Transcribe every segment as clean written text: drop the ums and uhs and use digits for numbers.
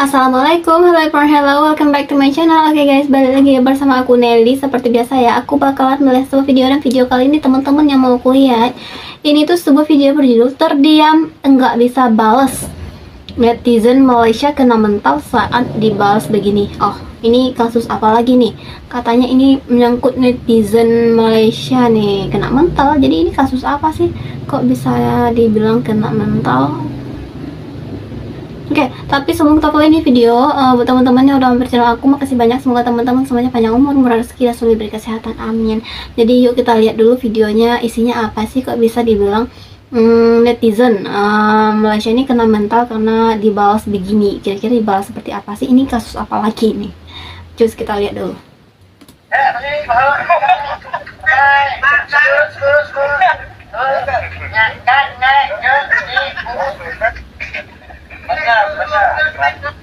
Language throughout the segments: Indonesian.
Assalamualaikum, hello, welcome back to my channel. Oke guys, balik lagi bersama aku Nelly. Seperti biasa ya, aku bakalan melihat sebuah video, dan video kali ini teman-teman yang mau kulihat, ini tuh sebuah video berjudul terdiam enggak bisa balas, netizen Malaysia kena mental saat dibalas begini. Oh, ini kasus apa lagi nih? Katanya ini menyangkut netizen Malaysia nih kena mental. Jadi ini kasus apa sih? Kok bisa dibilang kena mental? Oke, tapi sebelum kita mulai ini video, buat teman-teman yang udah mampir channel aku, makasih banyak. Semoga teman-teman semuanya panjang umur, murah rezeki, dan selalu diberi kesehatan, amin. Jadi yuk kita lihat dulu videonya, isinya apa sih kok bisa dibilang netizen Malaysia ini kena mental karena dibalas begini. Kira-kira dibalas seperti apa sih? Ini kasus apa lagi nih? Cus kita lihat dulu.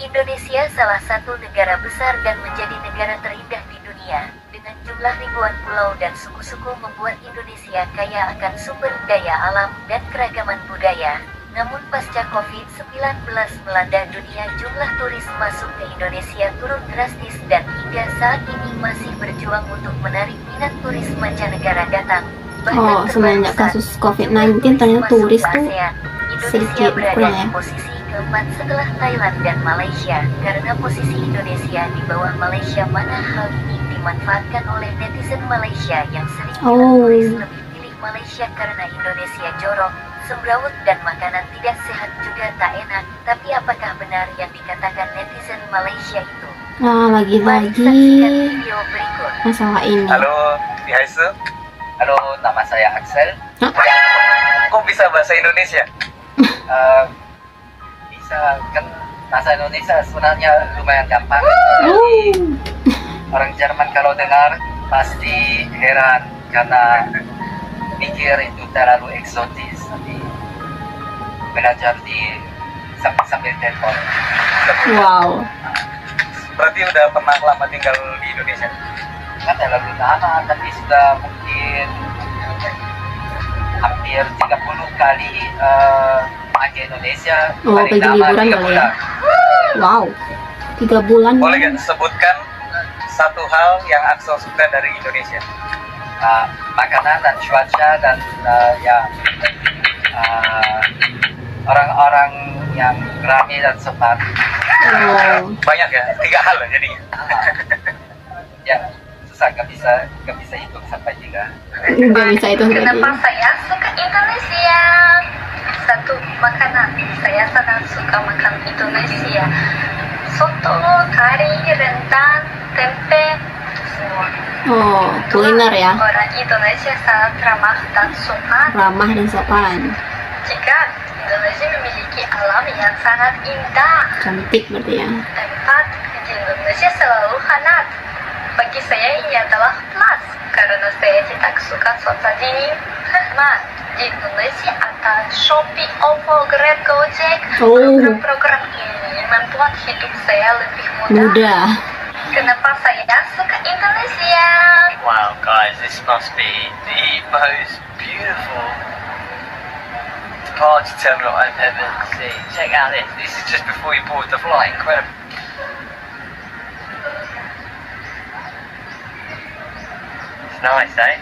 Indonesia salah satu negara besar dan menjadi negara terindah di dunia. Dengan jumlah ribuan pulau dan suku-suku membuat Indonesia kaya akan sumber daya alam dan keragaman budaya. Namun pasca COVID-19 melanda dunia, jumlah turis masuk ke Indonesia turun drastis dan hingga saat ini masih berjuang untuk menarik minat turis mancanegara datang. Oh, semenjak kasus COVID-19 ternyata turis tuh sedikit berada di posisi keempat setelah Thailand dan Malaysia. Karena posisi Indonesia di bawah Malaysia, mana hal ini dimanfaatkan oleh netizen Malaysia yang sering turis lebih pilih Malaysia karena Indonesia jorok, semrawut, dan makanan tidak sehat juga tak enak. Tapi apakah benar yang dikatakan netizen Malaysia itu? Nah, lagi-lagi video berikut. masalah ini. Halo, Bihaise. Halo, nama saya Axel. Hah? Kok bisa bahasa Indonesia? Bisa, kan bahasa Indonesia sebenarnya lumayan gampang. Jadi, orang Jerman kalau dengar pasti heran karena pikir itu terlalu eksotis. Jadi belajar di sambil telepon. Wow. Berarti udah pernah lama tinggal di Indonesia? Nggak terlalu lama, tapi sudah mungkin hampir 30 kali ke Indonesia. Oh, Paling pergi lama liburan 3 kali ya? bulan. Wow, 3 bulan. Boleh nggak sebutkan satu hal yang Axel suka dari Indonesia? Makanan dan cuaca dan orang-orang yang ramai dan sopan. Oh. Banyak ya, 3 hal lah jadinya. Ya, susah, nggak bisa hitung sampai 3. Nggak bisa itu Kenapa lagi. saya suka Indonesia? Satu, makanan. Saya sangat suka makan Indonesia. Soto, kari, rendang, tempe, semua. Oh, kuliner ya, Orang Indonesia sangat ramah dan sopan. ramah dan sopan, Jika Indonesia memiliki alam yang sangat indah, cantik berarti ya. tempat di Indonesia selalu hangat. Bagi saya ini adalah plus, karena saya tidak suka cuaca dingin. Nah, di Indonesia ada Shopee, OVO, Grab, Gojek. Oh. Program-program ini membuat hidup saya lebih Mudah. Kenapa saya suka Indonesia? Wow, guys, this must be the most beautiful departure terminal I've ever seen. Check out this. This is just before you board the flight. Incredible. It's nice, eh?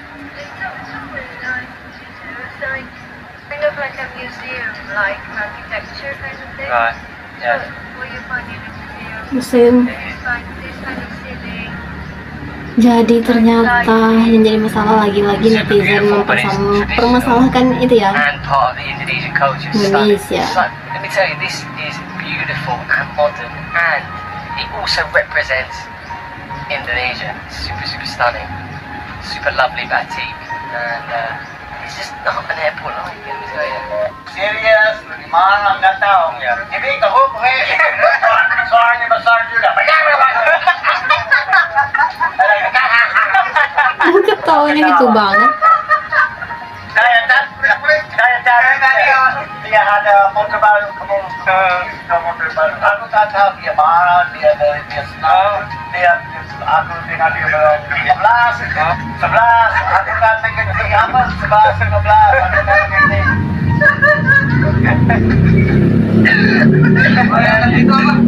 Kind of like a museum, like architecture kind of thing. Right. Yeah. What you find in a museum? Museum. You find this kind of ceiling. Jadi ternyata yang jadi masalah lagi-lagi netizen mempermasalahkan itu ya, And part of the Indonesian culture. Indonesia. So, let me tell you, this is beautiful and modern, and it also represents Indonesia. Super, super stunning, super lovely batik, and it's just not an airport like it. So, yeah. Serius, mahal nggak tahu ya. Jadi tahu soalnya besar juga. ketawanya gitu banget. Dia ada motor baru, kamu motor baru. Aku tak tahu dia mahal, dia senang, aku dengan dia 11, aku tak mengerti apa 11, 15, aku tak mengerti.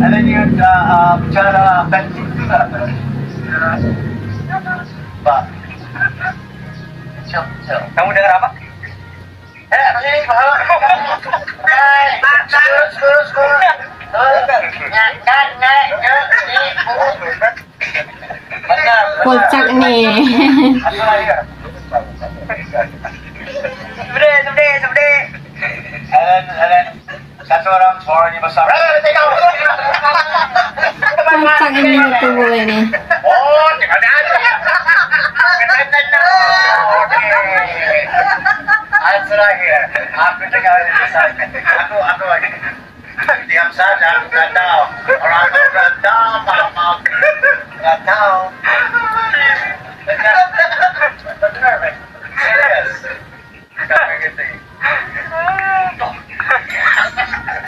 Ada yang bicara bensin juga. Pak. Kamu dengar apa? Ini paham. Kocak nih. Sebentar. Alan, satu orang suaranya besar. Kocak ini itu gue nih. Oh, tidak ada. Terakhir, aku dengar aku lagi. Diam saja, aku nggak tahu. Orang nggak tahu, mama nggak tahu. Serius. Kamu gitu.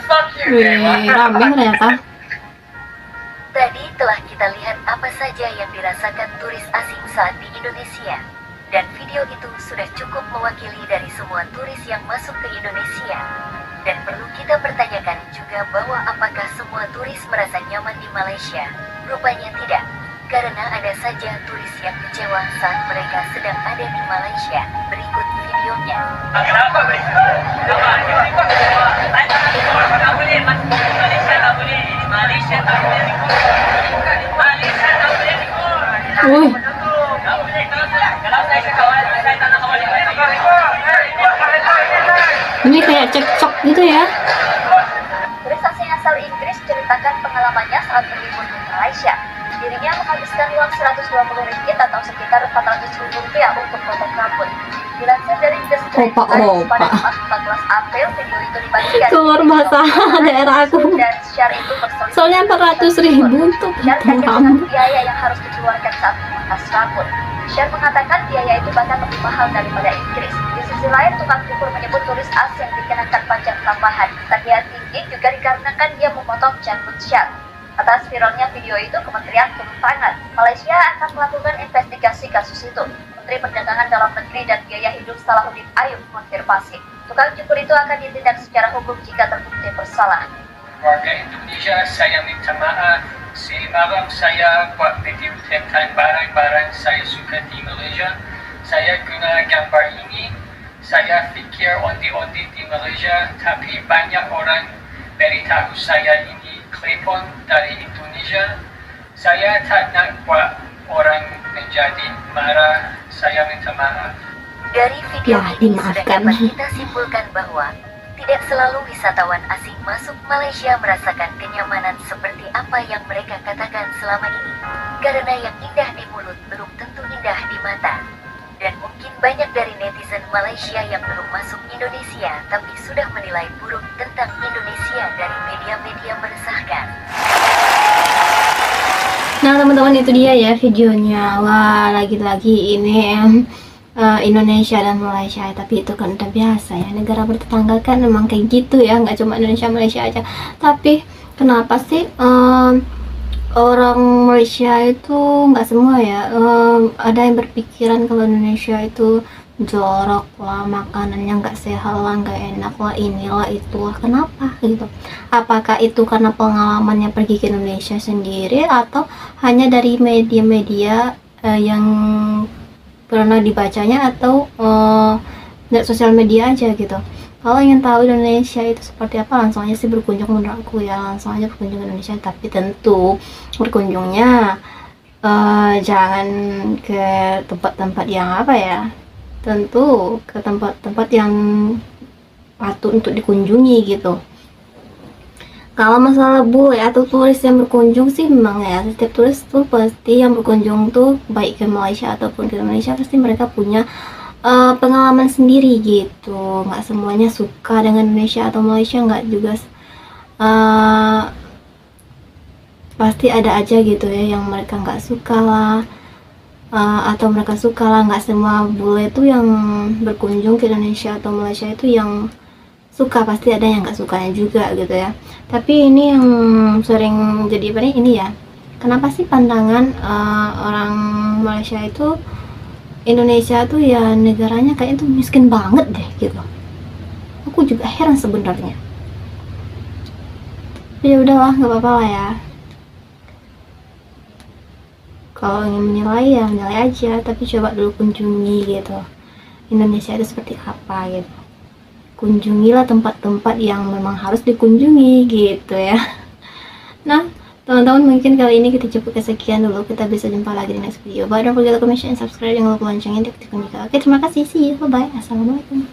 Fuck you, Wih, rame ternyata. Tadi telah kita lihat apa saja yang dirasakan turis asing saat di Indonesia. Dan video itu sudah cukup mewakili dari semua turis yang masuk ke Indonesia. Dan perlu kita pertanyakan juga bahwa apakah semua turis merasa nyaman di Malaysia? Rupanya tidak, karena ada saja turis yang kecewa saat mereka sedang ada di Malaysia. Berikut videonya. Kenapa begitu? Tak boleh masuk Malaysia, tak boleh di Malaysia, tak boleh Malaysia tak boleh Wih, ini kayak cekcok gitu ya. Turis asing asal Inggris ceritakan pengalamannya saat berlibur di Malaysia. Dirinya menghabiskan uang Rp120 atau sekitar Rp400.000 untuk potong rambut. Dilansir dari The Straits Times pada 14 April, video itu dibagikan Keluar bahasa daerah aku. dan share itu berselisih. Soalnya 400.000 untuk Share potong kaget dengan rambut. biaya yang harus dikeluarkan saat memangkas rambut. Share mengatakan biaya itu bahkan lebih mahal daripada Inggris. Di sisi lain, tukang cukur menyebut turis asing dikenakan pajak tambahan. Tagihan tinggi juga dikarenakan dia memotong janggut Syar. Atas viralnya video itu, Kementerian turun tangan. Malaysia akan melakukan investigasi kasus itu. Menteri Perdagangan Dalam Negeri dan Biaya Hidup Salahuddin Ayub konfirmasi. Tukang cukur itu akan ditindak secara hukum jika terbukti bersalah. Warga Indonesia, saya minta maaf. Semalam saya buat video tentang barang-barang saya suka di Malaysia. Saya guna gambar ini. Saya fikir ondi-ondi di Malaysia, tapi banyak orang beritahu saya ini klepon dari Indonesia. Saya tak nak buat orang menjadi marah. Saya minta maaf. Dari video Ya, ini sudah dimaafkan. dapat kita simpulkan bahwa tidak selalu wisatawan asing masuk Malaysia merasakan kenyamanan seperti apa yang mereka katakan selama ini. Karena yang indah di mulut belum tentu indah di mata. Dan mungkin banyak dari netizen Malaysia yang belum masuk Indonesia tapi sudah menilai buruk tentang Indonesia dari media-media meresahkan. Nah teman-teman, itu dia ya videonya. Wah, lagi-lagi ini Indonesia dan Malaysia, tapi itu kan udah biasa ya, negara bertetangga kan memang kayak gitu ya, nggak cuma Indonesia Malaysia aja. Tapi kenapa sih orang Malaysia itu, nggak semua ya, ada yang berpikiran kalau Indonesia itu jorok lah, makanannya nggak sehat lah, nggak enak lah, inilah itulah. Kenapa gitu? Apakah itu karena pengalamannya pergi ke Indonesia sendiri, atau hanya dari media-media yang pernah dibacanya, atau dari sosial media aja gitu? Kalau ingin tahu Indonesia itu seperti apa, langsung aja sih berkunjung, menurut aku ya, langsung aja berkunjung ke Indonesia. Tapi tentu berkunjungnya jangan ke tempat-tempat yang apa ya, tentu ke tempat-tempat yang patut untuk dikunjungi gitu. Kalau masalah bule atau turis yang berkunjung sih, memang ya setiap turis tuh pasti yang berkunjung tuh, baik ke Malaysia ataupun ke Indonesia, pasti mereka punya pengalaman sendiri gitu. Nggak semuanya suka dengan Indonesia atau Malaysia, nggak juga, pasti ada aja gitu ya yang mereka nggak suka lah, atau mereka suka lah. Nggak semua bule tuh yang berkunjung ke Indonesia atau Malaysia itu yang suka, pasti ada yang nggak sukanya juga gitu ya. Tapi ini yang sering jadi apa nih, ini ya, kenapa sih pandangan orang Malaysia itu Indonesia tuh ya negaranya kayak itu miskin banget deh gitu. Aku juga heran sebenarnya. Ya udahlah, nggak apa-apa lah ya. Kalau ingin menilai ya menilai aja, tapi coba dulu kunjungi gitu Indonesia itu seperti apa gitu. Kunjungilah tempat-tempat yang memang harus dikunjungi gitu ya. Nah teman-teman, mungkin kali ini kita cukup kesekian dulu. Kita bisa jumpa lagi di next video. Bye, don't forget to comment, share, and subscribe. Jangan lupa loncengnya diaktifkan juga. Oke, terima kasih, see you, bye, assalamualaikum.